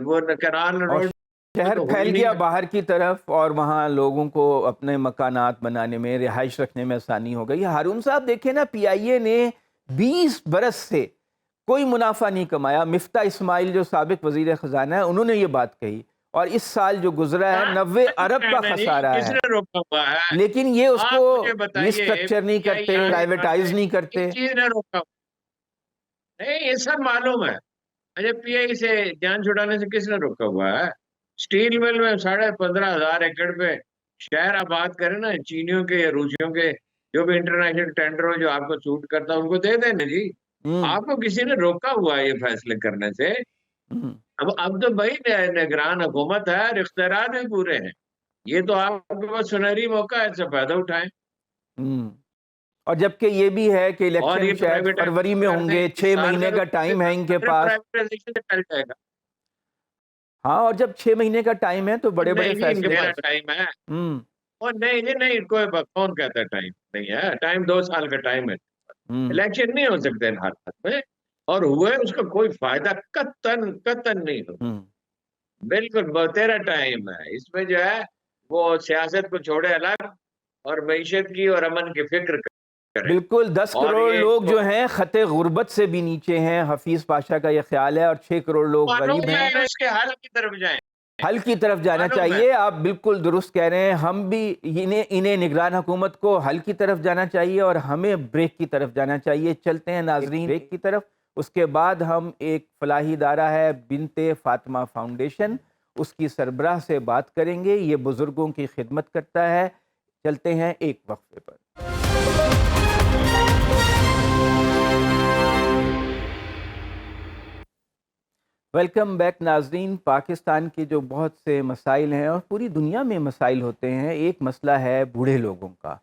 Speaker 2: وہ کنال
Speaker 1: اور
Speaker 2: روڈ
Speaker 1: شہر
Speaker 2: تو ہو ہی
Speaker 1: پھیل
Speaker 2: نہیں
Speaker 1: گیا
Speaker 2: ہے۔
Speaker 1: باہر کی طرف، اور وہاں لوگوں کو اپنے مکانات بنانے میں، رہائش رکھنے میں آسانی ہو گئی۔ ہارون صاحب دیکھیں نا، پی آئی اے نے 20 برس سے کوئی منافع نہیں کمایا۔ مفتاح اسماعیل جو سابق وزیر خزانہ ہے، انہوں نے یہ بات کہی، اور اس سال جو گزرا ہے 90 ارب کا
Speaker 2: کہنا جی،
Speaker 1: خسارہ
Speaker 2: کس
Speaker 1: ہے،
Speaker 2: نے روکا ہوا ہے؟
Speaker 1: لیکن یہ اس کو
Speaker 2: آپ مجھے بتائیے،
Speaker 1: ریسٹرکچر نہیں
Speaker 2: پی آئی
Speaker 1: کرتے،
Speaker 2: اے
Speaker 1: پرائیویٹائز نہیں
Speaker 2: کس
Speaker 1: کرتے۔
Speaker 2: چیز نے روکا؟ نہیں، یہ سب معلوم ہے۔ اچھا، پی آئی سے جان چھڑانے سے کس نے روکا ہوا ہے؟ اسٹیل مل میں 15,500 ایکڑ پہ شہر آباد کریں نا، چینیوں کے یا روسیوں کے، جو بھی انٹرنیشنل ٹینڈر ہو جو آپ کو سوٹ کرتا ان کو دے دیں نا جی۔
Speaker 1: ہوں،
Speaker 2: آپ کو کسی نے روکا ہوا ہے یہ فیصلے کرنے سے؟
Speaker 1: ہوں،
Speaker 2: اب تو بھائی نگران حکومت ہے اور اختیارات بھی پورے ہیں، یہ تو آپ کے پاس سنہری موقع ہے، اس سے فائدہ اٹھائیں۔
Speaker 1: ہوں۔ اور جبکہ یہ بھی ہے کہ
Speaker 2: اور
Speaker 1: الیکشن
Speaker 2: یہ
Speaker 1: شاید فروری
Speaker 2: پرائیویٹائزیشن
Speaker 1: میں
Speaker 2: کر
Speaker 1: ہوں
Speaker 2: دیں،
Speaker 1: گے،
Speaker 2: اس
Speaker 1: 6
Speaker 2: سال
Speaker 1: مہینے کا ٹائم ہے ان کے پاس۔
Speaker 2: پرائیویٹائزیشن سے ٹل جائے گا۔
Speaker 1: ہاں، اور جب 6 مہینے کا ٹائم ہے تو بڑے بڑے
Speaker 2: نہیں جی،
Speaker 1: فیصلے
Speaker 2: میرا ٹائم ہے۔
Speaker 1: ہوں،
Speaker 2: اور نہیں جی نہیں، کوئی کون کہتا ہے ٹائم نہیں ہے؟ ٹائم 2 سال کا ٹائم ہے،
Speaker 1: ہوں،
Speaker 2: الیکشن نہیں ہو سکتے ان حالات میں، اور ہوئے اس کا کوئی فائدہ قطن قطن نہیں ہو۔
Speaker 1: ہوں۔
Speaker 2: بالکل بہتیرا ٹائم ہے اس میں، جو ہے وہ سیاست کو چھوڑے الگ، اور معیشت کی اور امن کی فکر کرے.
Speaker 1: بالکل 10
Speaker 2: اور
Speaker 1: کروڑ
Speaker 2: یہ
Speaker 1: لوگ جو ہیں خط غربت سے بھی نیچے ہیں، حفیظ پاشا کا یہ خیال ہے، اور 6 کروڑ لوگ غریب
Speaker 2: معلوم
Speaker 1: ہیں.
Speaker 2: ہے اس کے حل کی طرف جائیں.
Speaker 1: حل کی طرف جانا
Speaker 2: معلوم ہے.
Speaker 1: چاہیے. آپ بالکل درست کہہ رہے ہیں. ہم بھی انہیں نگران حکومت کو حل کی طرف جانا چاہیے اور ہمیں بریک کی طرف جانا چاہیے. چلتے ہیں ناظرین بریک کی طرف. اس کے بعد ہم ایک فلاحی ادارہ ہے بنت فاطمہ فاؤنڈیشن، اس کی سربراہ سے بات کریں گے. یہ بزرگوں کی خدمت کرتا ہے. چلتے ہیں ایک وقفے پر. ویلکم بیک ناظرین. پاکستان کے جو بہت سے مسائل ہیں اور پوری دنیا میں مسائل ہوتے ہیں، ایک مسئلہ ہے بوڑھے لوگوں کا،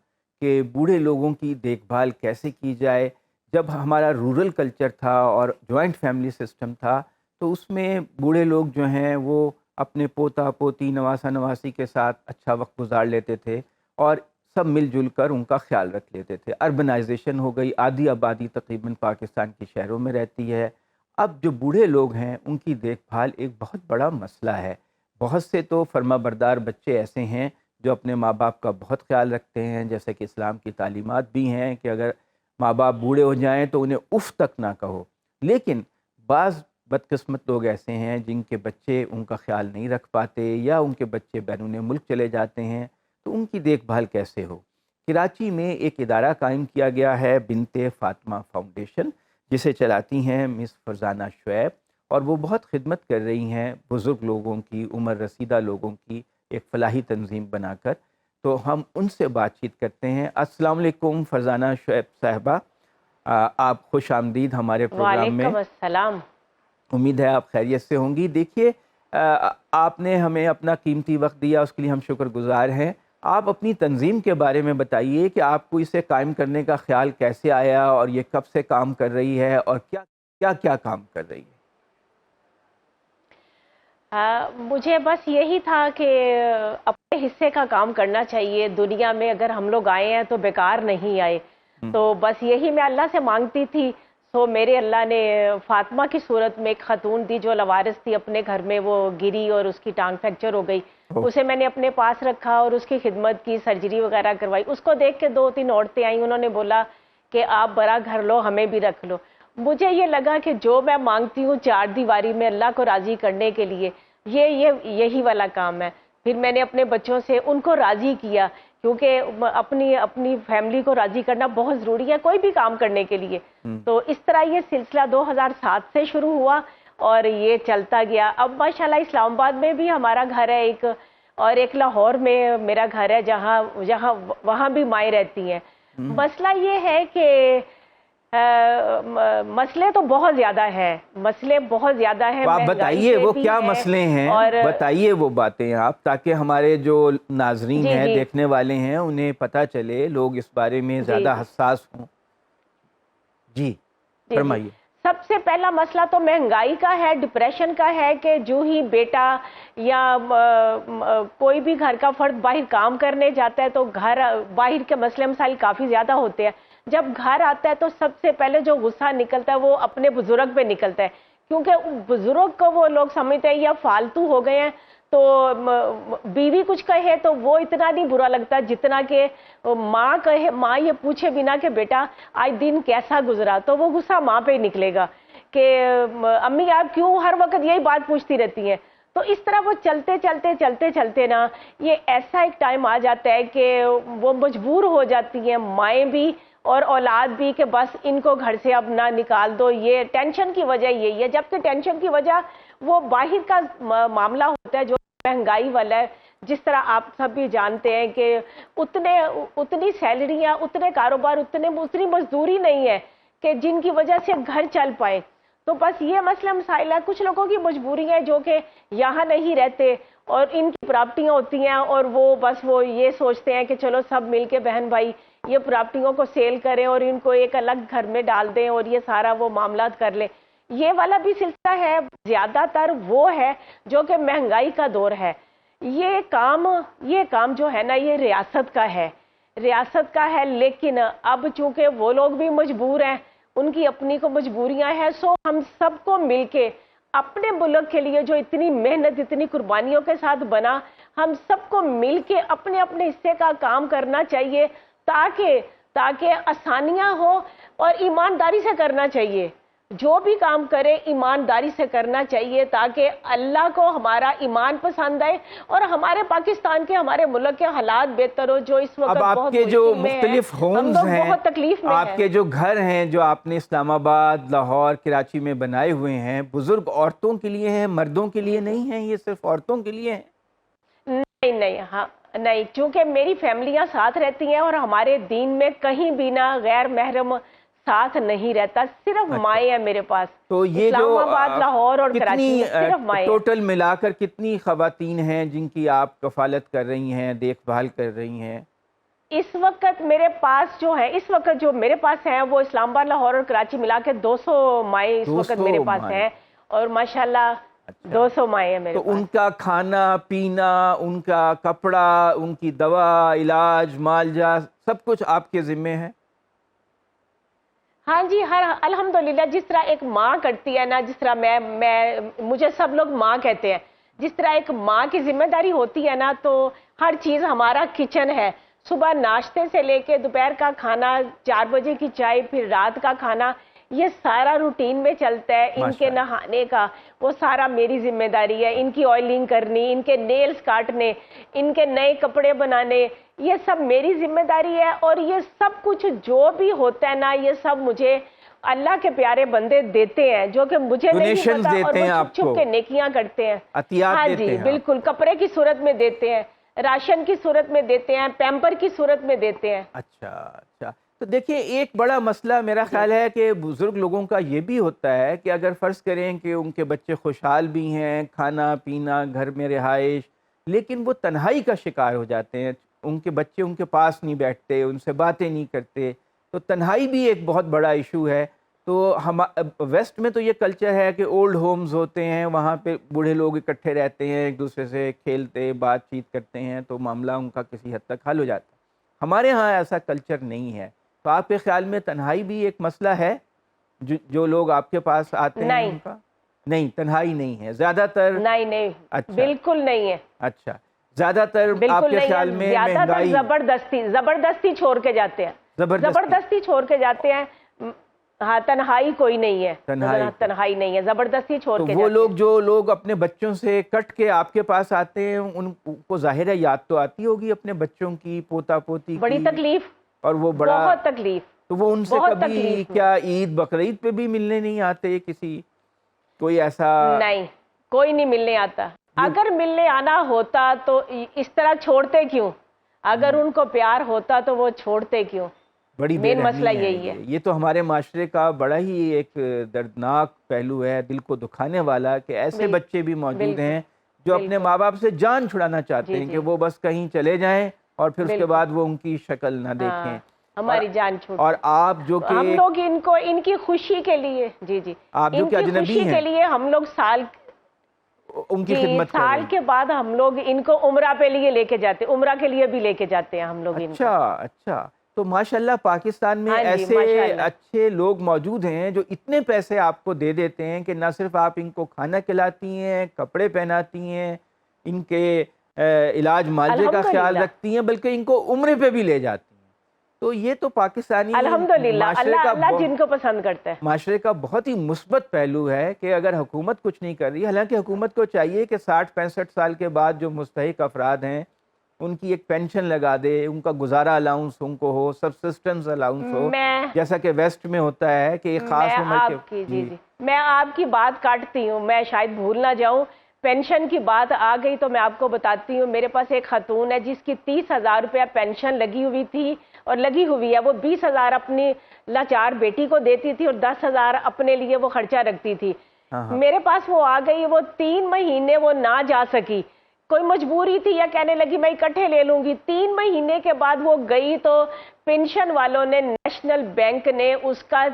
Speaker 1: کہ بوڑھے لوگوں کی دیکھ بھال کیسے کی جائے. جب ہمارا رورل کلچر تھا اور جوائنٹ فیملی سسٹم تھا تو اس میں بوڑھے لوگ جو ہیں وہ اپنے پوتا پوتی نواسا نواسی کے ساتھ اچھا وقت گزار لیتے تھے اور سب مل جل کر ان کا خیال رکھ لیتے تھے. اربنائزیشن ہو گئی، آدھی آبادی تقریباً پاکستان کے شہروں میں رہتی ہے. اب جو بوڑھے لوگ ہیں ان کی دیکھ بھال ایک بہت بڑا مسئلہ ہے. بہت سے تو فرما بردار بچے ایسے ہیں جو اپنے ماں باپ کا بہت خیال رکھتے ہیں، جیسے کہ اسلام کی تعلیمات بھی ہیں کہ اگر ماں باپ بوڑھے ہو جائیں تو انہیں اف تک نہ کہو. لیکن بعض بدقسمت لوگ ایسے ہیں جن کے بچے ان کا خیال نہیں رکھ پاتے یا ان کے بچے بیرون ملک چلے جاتے ہیں، تو ان کی دیکھ بھال کیسے ہو. کراچی میں ایک ادارہ قائم کیا گیا ہے بنت فاطمہ فاؤنڈیشن، جسے چلاتی ہیں مس فرزانہ شعیب، اور وہ بہت خدمت کر رہی ہیں بزرگ لوگوں کی، عمر رسیدہ لوگوں کی ایک فلاحی تنظیم بنا کر. تو ہم ان سے بات چیت کرتے ہیں. السلام علیکم فرزانہ شعیب صاحبہ، آپ خوش آمدید ہمارے پروگرام میں.
Speaker 3: وعلیکم السلام.
Speaker 1: امید ہے آپ خیریت سے ہوں گی. دیکھیے آپ نے ہمیں اپنا قیمتی وقت دیا، اس کے لیے ہم شکر گزار ہیں. آپ اپنی تنظیم کے بارے میں بتائیے کہ آپ کو اسے قائم کرنے کا خیال کیسے آیا اور یہ کب سے کام کر رہی ہے اور کیا کام کر رہی ہے.
Speaker 3: مجھے بس یہی تھا کہ اپنے حصے کا کام کرنا چاہیے. دنیا میں اگر ہم لوگ آئے ہیں تو بیکار نہیں آئے. تو بس یہی میں اللہ سے مانگتی تھی. تو میرے اللہ نے فاطمہ کی صورت میں ایک خاتون دی جو لوارث تھی، اپنے گھر میں وہ گری اور اس کی ٹانگ فریکچر ہو گئی. اسے میں نے اپنے پاس رکھا اور اس کی خدمت کی، سرجری وغیرہ کروائی. اس کو دیکھ کے 2-3 عورتیں آئیں، انہوں نے بولا کہ آپ بڑا گھر لو، ہمیں بھی رکھ لو. مجھے یہ لگا کہ جو میں مانگتی ہوں 4 دیواری میں اللہ کو راضی کرنے کے لیے، یہی والا کام ہے. پھر میں نے اپنے بچوں سے ان کو راضی کیا، کیونکہ اپنی فیملی کو راضی کرنا بہت ضروری ہے کوئی بھی کام کرنے کے لیے. تو اس طرح یہ سلسلہ 2007 سے شروع ہوا اور یہ چلتا گیا. اب ماشاءاللہ اسلام آباد میں بھی ہمارا گھر ہے ایک، اور ایک لاہور میں میرا گھر ہے جہاں وہاں بھی مائیں رہتی ہیں. مسئلہ یہ ہے کہ مسئلے تو بہت زیادہ ہیں،
Speaker 1: آپ بتائیے وہ کیا مسئلے ہیں، بتائیے وہ باتیں آپ، تاکہ ہمارے جو ناظرین ہیں دیکھنے والے ہیں انہیں پتہ چلے، لوگ اس بارے میں زیادہ حساس ہوں. جی فرمائیے.
Speaker 3: سب سے پہلا مسئلہ تو مہنگائی کا ہے، ڈپریشن کا ہے کہ جو ہی بیٹا یا کوئی بھی گھر کا فرد باہر کام کرنے جاتا ہے تو گھر باہر کے مسئلے مسائل کافی زیادہ ہوتے ہیں. جب گھر آتا ہے تو سب سے پہلے جو غصہ نکلتا ہے وہ اپنے بزرگ پہ نکلتا ہے، کیونکہ بزرگ کو وہ لوگ سمجھتے ہیں یا فالتو ہو گئے ہیں. تو بیوی کچھ کہے تو وہ اتنا نہیں برا لگتا جتنا کہ ماں یہ پوچھے بنا کہ بیٹا آج دن کیسا گزرا، تو وہ غصہ ماں پہ نکلے گا کہ امی آپ کیوں ہر وقت یہی بات پوچھتی رہتی ہیں. تو اس طرح وہ چلتے نا یہ ایسا ایک ٹائم آ جاتا ہے کہ وہ مجبور ہو جاتی ہیں مائیں بھی اور اولاد بھی کہ بس ان کو گھر سے اب نہ نکال دو. یہ ٹینشن کی وجہ یہی ہے، جبکہ ٹینشن کی وجہ وہ باہر کا معاملہ ہوتا ہے جو مہنگائی والا ہے. جس طرح آپ سب بھی جانتے ہیں کہ اتنی سیلریاں، اتنے کاروبار، اتنی مزدوری نہیں ہے کہ جن کی وجہ سے گھر چل پائے. تو بس یہ مسئلہ مسائل ہے. کچھ لوگوں کی مجبوری ہے جو کہ یہاں نہیں رہتے اور ان کی پراپرٹیاں ہوتی ہیں اور وہ یہ سوچتے ہیں کہ چلو سب مل کے بہن بھائی یہ پراپرٹیوں کو سیل کریں اور ان کو ایک الگ گھر میں ڈال دیں اور یہ سارا وہ معاملات کر لیں. یہ والا بھی سلسلہ ہے. زیادہ تر وہ ہے جو کہ مہنگائی کا دور ہے. یہ کام جو ہے نا یہ ریاست کا ہے، لیکن اب چونکہ وہ لوگ بھی مجبور ہیں، ان کی اپنی کو مجبوریاں ہیں. سو ہم سب کو مل کے اپنے ملک کے لیے جو اتنی محنت اتنی قربانیوں کے ساتھ بنا، ہم سب کو مل کے اپنے حصے کا کام کرنا چاہیے تاکہ تاکہ آسانیاں ہو، اور ایمانداری سے کرنا چاہیے، جو بھی کام کرے ایمانداری سے کرنا چاہیے تاکہ اللہ کو ہمارا ایمان پسند آئے اور ہمارے پاکستان کے، ہمارے ملک کے حالات بہتر ہو جو اس وقت
Speaker 1: اب آپ
Speaker 3: بہت
Speaker 1: کے جو
Speaker 3: مشکل میں ہیں،
Speaker 1: مختلف
Speaker 3: ہم
Speaker 1: ہومز
Speaker 3: لوگ
Speaker 1: ہیں،
Speaker 3: بہت تکلیف میں
Speaker 1: آپ
Speaker 3: ہیں۔
Speaker 1: کے جو گھر ہیں جو آپ نے اسلام آباد، لاہور، کراچی میں بنائے ہوئے ہیں، بزرگ عورتوں کے لیے ہیں، مردوں کے لیے نہیں ہیں، یہ صرف عورتوں کے لیے ہیں؟
Speaker 3: نہیں، ہاں نہیں، چونکہ میری فیملیاں ساتھ رہتی ہیں اور ہمارے دین میں کہیں بھی نہ غیر محرم ساتھ نہیں رہتا، صرف مائیں ہیں میرے پاس۔
Speaker 1: تو یہ جو
Speaker 3: اسلام آباد، لاہور اور کراچی
Speaker 1: کتنی
Speaker 3: میں صرف مائیں ہیں۔
Speaker 1: ٹوٹل ملا کر کتنی خواتین ہیں جن کی آپ کفالت کر رہی ہیں، دیکھ بھال کر رہی ہیں؟
Speaker 3: اس وقت میرے پاس جو ہے، اس وقت جو میرے پاس ہیں وہ اسلام آباد، لاہور اور کراچی ملا کے 200 مائیں اس وقت میرے پاس ہیں، اور ماشاءاللہ 200 مائیں ہیں میرے
Speaker 1: تو
Speaker 3: پاس۔
Speaker 1: ان کا کھانا پینا، ان کا کپڑا، ان کی دوا، علاج، معالجہ، سب کچھ آپ کے ذمے ہے؟
Speaker 3: ہاں جی، الحمدللہ، جس طرح ایک ماں کرتی ہے نا، جس طرح مجھے سب لوگ ماں کہتے ہیں، جس طرح ایک ماں کی ذمہ داری ہوتی ہے نا، تو ہر چیز ہمارا کچن ہے، صبح ناشتے سے لے کے دوپہر کا کھانا، 4 بجے کی چائے، پھر رات کا کھانا، یہ سارا روٹین میں چلتا ہے۔ ان کے نہانے کا وہ سارا میری ذمہ داری ہے، ان کی آئلنگ کرنی، ان کے نیلز کاٹنے، ان کے نئے کپڑے بنانے، یہ سب میری ذمہ داری ہے۔ اور یہ سب کچھ جو بھی ہوتا ہے نا، یہ سب مجھے اللہ کے پیارے بندے دیتے ہیں، جو کہ مجھے نہیں پتا، اور وہ چھپ چھپ کے نیکیاں کرتے ہیں۔
Speaker 1: عطیات
Speaker 3: ہاں جی، بالکل، کپڑے کی صورت میں دیتے ہیں، راشن کی صورت میں دیتے ہیں، پیمپر کی صورت میں دیتے ہیں۔
Speaker 1: اچھا، تو دیکھیں ایک بڑا مسئلہ میرا خیال ہے کہ بزرگ لوگوں کا یہ بھی ہوتا ہے کہ اگر فرض کریں کہ ان کے بچے خوشحال بھی ہیں، کھانا پینا، گھر میں رہائش، لیکن وہ تنہائی کا شکار ہو جاتے ہیں، ان کے بچے ان کے پاس نہیں بیٹھتے، ان سے باتیں نہیں کرتے، تو تنہائی بھی ایک بہت بڑا ایشو ہے۔ تو ویسٹ میں تو یہ کلچر ہے کہ اولڈ ہومز ہوتے ہیں، وہاں پہ بوڑھے لوگ اکٹھے رہتے ہیں، ایک دوسرے سے کھیلتے بات چیت کرتے ہیں، تو معاملہ ان کا کسی حد تک حل ہو جاتا ہے۔ ہمارے ہاں ایسا کلچر نہیں ہے، تو آپ کے خیال میں تنہائی بھی ایک مسئلہ ہے جو لوگ آپ کے پاس آتے ہیں ان کا؟ نہیں، تنہائی نہیں ہے زیادہ تر؟
Speaker 3: نہیں، بالکل نہیں ہے۔
Speaker 1: اچھا، زیادہ تر آپ کے خیال میں مہنگائی؟
Speaker 3: زبردستی چھوڑ کے جاتے ہیں، زبردستی چھوڑ کے جاتے ہیں۔ ہاں، تنہائی کوئی نہیں ہے، تنہائی نہیں ہے، زبردستی چھوڑ کے
Speaker 1: تو وہ لوگ جو لوگ اپنے بچوں سے کٹ کے آپ کے پاس آتے ہیں، ان کو ظاہر ہے یاد تو آتی ہوگی اپنے بچوں کی، پوتا پوتی کی،
Speaker 3: بڑی تکلیف،
Speaker 1: اور وہ بڑا
Speaker 3: بہت تکلیف۔
Speaker 1: تو وہ ان سے کبھی کیا عید بقرعید پہ بھی ملنے نہیں آتے؟ کسی کوئی ایسا؟
Speaker 3: نہیں، کوئی نہیں ملنے آتا۔ اگر ملنے آنا ہوتا تو اس طرح چھوڑتے کیوں؟ اگر ان کو پیار ہوتا تو وہ چھوڑتے کیوں؟
Speaker 1: بڑی
Speaker 3: مین مسئلہ یہی ہے۔
Speaker 1: یہ تو ہمارے معاشرے کا بڑا ہی ایک دردناک پہلو ہے، دل کو دکھانے والا، کہ ایسے بچے بھی موجود ہیں جو اپنے ماں باپ سے جان چھڑانا چاہتے ہیں کہ وہ بس کہیں چلے جائیں اور پھر اس کے بعد وہ ان کی شکل نہ دیکھیں،
Speaker 3: ہماری جان چھوٹ۔
Speaker 1: اور آپ جو کہ
Speaker 3: ہم لوگ ان کی خوشی کے لیے،
Speaker 1: آپ جو کہ اجنبی
Speaker 3: خوشی کے لیے ہم لوگ
Speaker 1: ان کی خدمت کر رہے ہیں۔
Speaker 3: سال کے بعد ہم لوگ ان کو عمرہ پہ لیے لے کے جاتے، عمرہ کے لیے بھی لے کے جاتے ہیں ہم لوگ ان کو۔
Speaker 1: اچھا، تو ماشاءاللہ پاکستان میں ایسے اچھے لوگ موجود ہیں جو اتنے پیسے آپ کو دے دیتے ہیں کہ نہ صرف آپ ان کو کھانا کھلاتی ہیں، کپڑے پہناتی ہیں، ان کے علاج معالجے کا خیال رکھتی ہیں، بلکہ ان کو عمرے پہ بھی لے جاتی ہیں۔ تو یہ تو پاکستانی
Speaker 3: الحمدللہ، اللہ جن کو پسند کرتا ہے،
Speaker 1: معاشرے کا بہت ہی مثبت پہلو ہے کہ اگر حکومت کچھ نہیں کر رہی، حالانکہ حکومت کو چاہیے کہ 60-65 سال کے بعد جو مستحق افراد ہیں ان کی ایک پینشن لگا دے، ان کا گزارا الاؤنس ان کو ہو، سبسسٹنس الاؤنس ہو، جیسا کہ ویسٹ میں ہوتا ہے کہ ایک خاص عمر کے۔
Speaker 3: میں آپ کی بات کاٹتی ہوں، میں شاید بھول نہ جاؤں، پینشن کی بات آ گئی تو میں آپ کو بتاتی ہوں۔ میرے پاس ایک خاتون ہے جس کی 30,000 روپیہ پینشن لگی ہوئی تھی اور لگی ہوئی ہے، وہ 20,000 اپنی لاچار بیٹی کو دیتی تھی اور 10,000 اپنے لیے وہ خرچہ رکھتی تھی۔ میرے پاس وہ آ گئی، وہ 3 مہینے وہ نہ جا سکی، کوئی مجبوری تھی یا کہنے لگی میں اکٹھے لے لوں گی۔ 3 مہینے کے بعد وہ گئی تو پینشن والوں نے، نیشنل بینک نے اس کا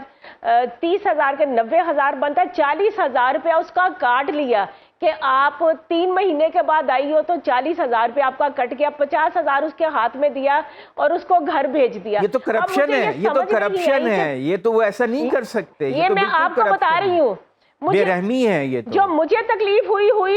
Speaker 3: 30,000 کے 90,000 بنتا ہے، 40,000 روپیہ اس کا کاٹ لیا کہ آپ 3 مہینے کے بعد آئی ہو تو 40,000 روپیہ آپ کا کٹ گیا، 50,000 اس کے ہاتھ میں دیا اور اس کو گھر بھیج دیا۔
Speaker 1: یہ تو کرپشن ہے، یہ تو کرپشن ہے، یہ تو وہ ایسا نہیں کر سکتے۔
Speaker 3: یہ میں آپ کو بتا رہی ہوں،
Speaker 1: بے رحمی ہے یہ تو۔
Speaker 3: جو مجھے تکلیف ہوئی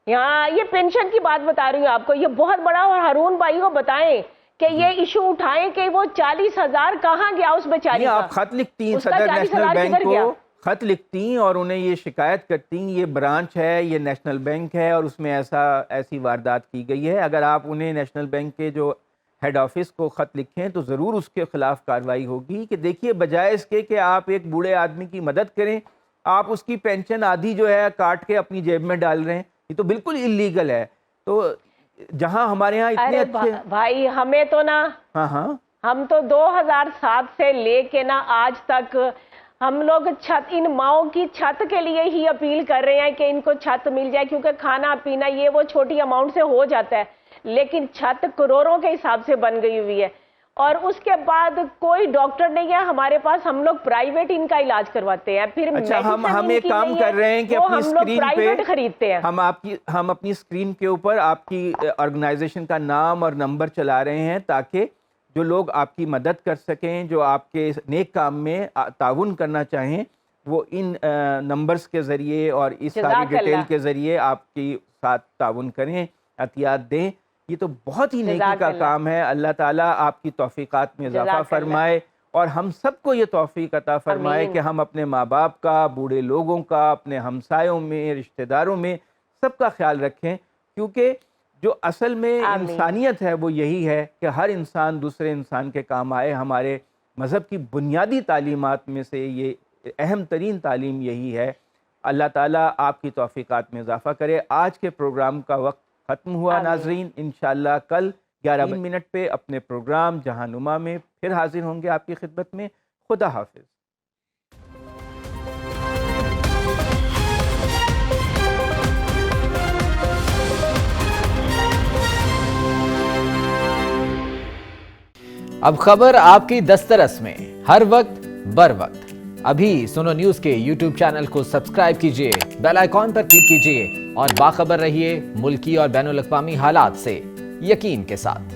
Speaker 3: یہاں، یہ پینشن کی بات بتا رہی ہوں آپ کو، یہ بہت بڑا، اور ہارون بھائی کو بتائیں کہ یہ ایشو اٹھائیں کہ وہ 40,000 کہاں گیا اس بیچاری
Speaker 1: نہیں،
Speaker 3: کا؟
Speaker 1: آپ خط لکھتی ہیں
Speaker 3: اس کا
Speaker 1: صدر
Speaker 3: 40,000
Speaker 1: نیشنل بینک
Speaker 3: کدھر گیا؟
Speaker 1: کو، خط لکھتی ہیں اور انہیں یہ شکایت کرتی ہیں یہ برانچ ہے، یہ نیشنل بینک ہے اور اس میں ایسی واردات کی گئی ہے. اگر آپ انہیں نیشنل بینک کے جو ہیڈ آفس کو خط لکھیں تو ضرور اس کے خلاف کارروائی ہوگی. کہ دیکھیے بجائے اس کے کہ آپ ایک بوڑھے آدمی کی مدد کریں، آپ اس کی پینشن آدھی جو ہے کاٹ کے اپنی جیب میں ڈال رہے ہیں. یہ تو بالکل اللیگل ہے. تو جہاں ہمارے ہاں اتنے
Speaker 3: ارے
Speaker 1: اچھے
Speaker 3: بھائی ہمیں تو نا،
Speaker 1: ہاں
Speaker 3: ہم تو 2007 سے لے کے نا آج تک ہم لوگ چھت، ان ماؤں کی چھت کے لیے ہی اپیل کر رہے ہیں کہ ان کو چھت مل جائے، کیونکہ کھانا پینا یہ وہ چھوٹی اماؤنٹ سے ہو جاتا ہے، لیکن چھت کروڑوں کے حساب سے بن گئی ہوئی ہے. اور اس کے بعد کوئی ڈاکٹر نہیں ہے ہمارے پاس، ہم لوگ پرائیویٹ ان کا علاج کرواتے ہیں. پھر
Speaker 1: اچھا، ہم
Speaker 3: medicine
Speaker 1: ایک
Speaker 3: ان کی
Speaker 1: کام
Speaker 3: نہیں
Speaker 1: کر
Speaker 3: ہے،
Speaker 1: رہے ہیں کہ
Speaker 3: وہ
Speaker 1: اپنی
Speaker 3: ہم لوگ
Speaker 1: اسکرین پہ
Speaker 3: پرائیویٹ خریدتے ہیں.
Speaker 1: ہم اپنی اسکرین کے اوپر آپ کی آرگنائزیشن کا نام اور نمبر چلا رہے ہیں تاکہ جو لوگ آپ کی مدد کر سکیں، جو آپ کے نیک کام میں تعاون کرنا چاہیں، وہ ان نمبرز کے ذریعے اور اس ساری
Speaker 3: جزاک
Speaker 1: ڈیٹیل
Speaker 3: اللہ.
Speaker 1: کے ذریعے آپ کی ساتھ تعاون کریں، عطیات دیں. یہ تو بہت ہی نیکی
Speaker 3: جزاک
Speaker 1: کا
Speaker 3: اللہ.
Speaker 1: کام ہے. اللہ تعالیٰ آپ کی توفیقات میں اضافہ
Speaker 3: جزاک اللہ.
Speaker 1: فرمائے اور ہم سب کو یہ توفیق عطا فرمائے
Speaker 3: آمین.
Speaker 1: کہ ہم اپنے ماں باپ کا، بوڑھے لوگوں کا، اپنے ہمسایوں میں، رشتہ داروں میں سب کا خیال رکھیں. کیونکہ جو اصل میں
Speaker 3: آمین.
Speaker 1: انسانیت ہے وہ یہی ہے کہ ہر انسان دوسرے انسان کے کام آئے. ہمارے مذہب کی بنیادی تعلیمات میں سے یہ اہم ترین تعلیم یہی ہے. اللہ تعالیٰ آپ کی توفیقات میں اضافہ کرے. آج کے پروگرام کا وقت ختم ہوا.
Speaker 3: آمین.
Speaker 1: ناظرین انشاءاللہ کل 11 پہ اپنے پروگرام جہاں نما میں پھر حاضر ہوں گے آپ کی خدمت میں. خدا حافظ.
Speaker 4: اب خبر آپ کی دسترس میں، ہر وقت بر وقت. ابھی سنو نیوز کے یوٹیوب چینل کو سبسکرائب کیجئے، بیل آئیکن پر کلک کیجئے اور باخبر رہیے ملکی اور بین الاقوامی حالات سے یقین کے ساتھ.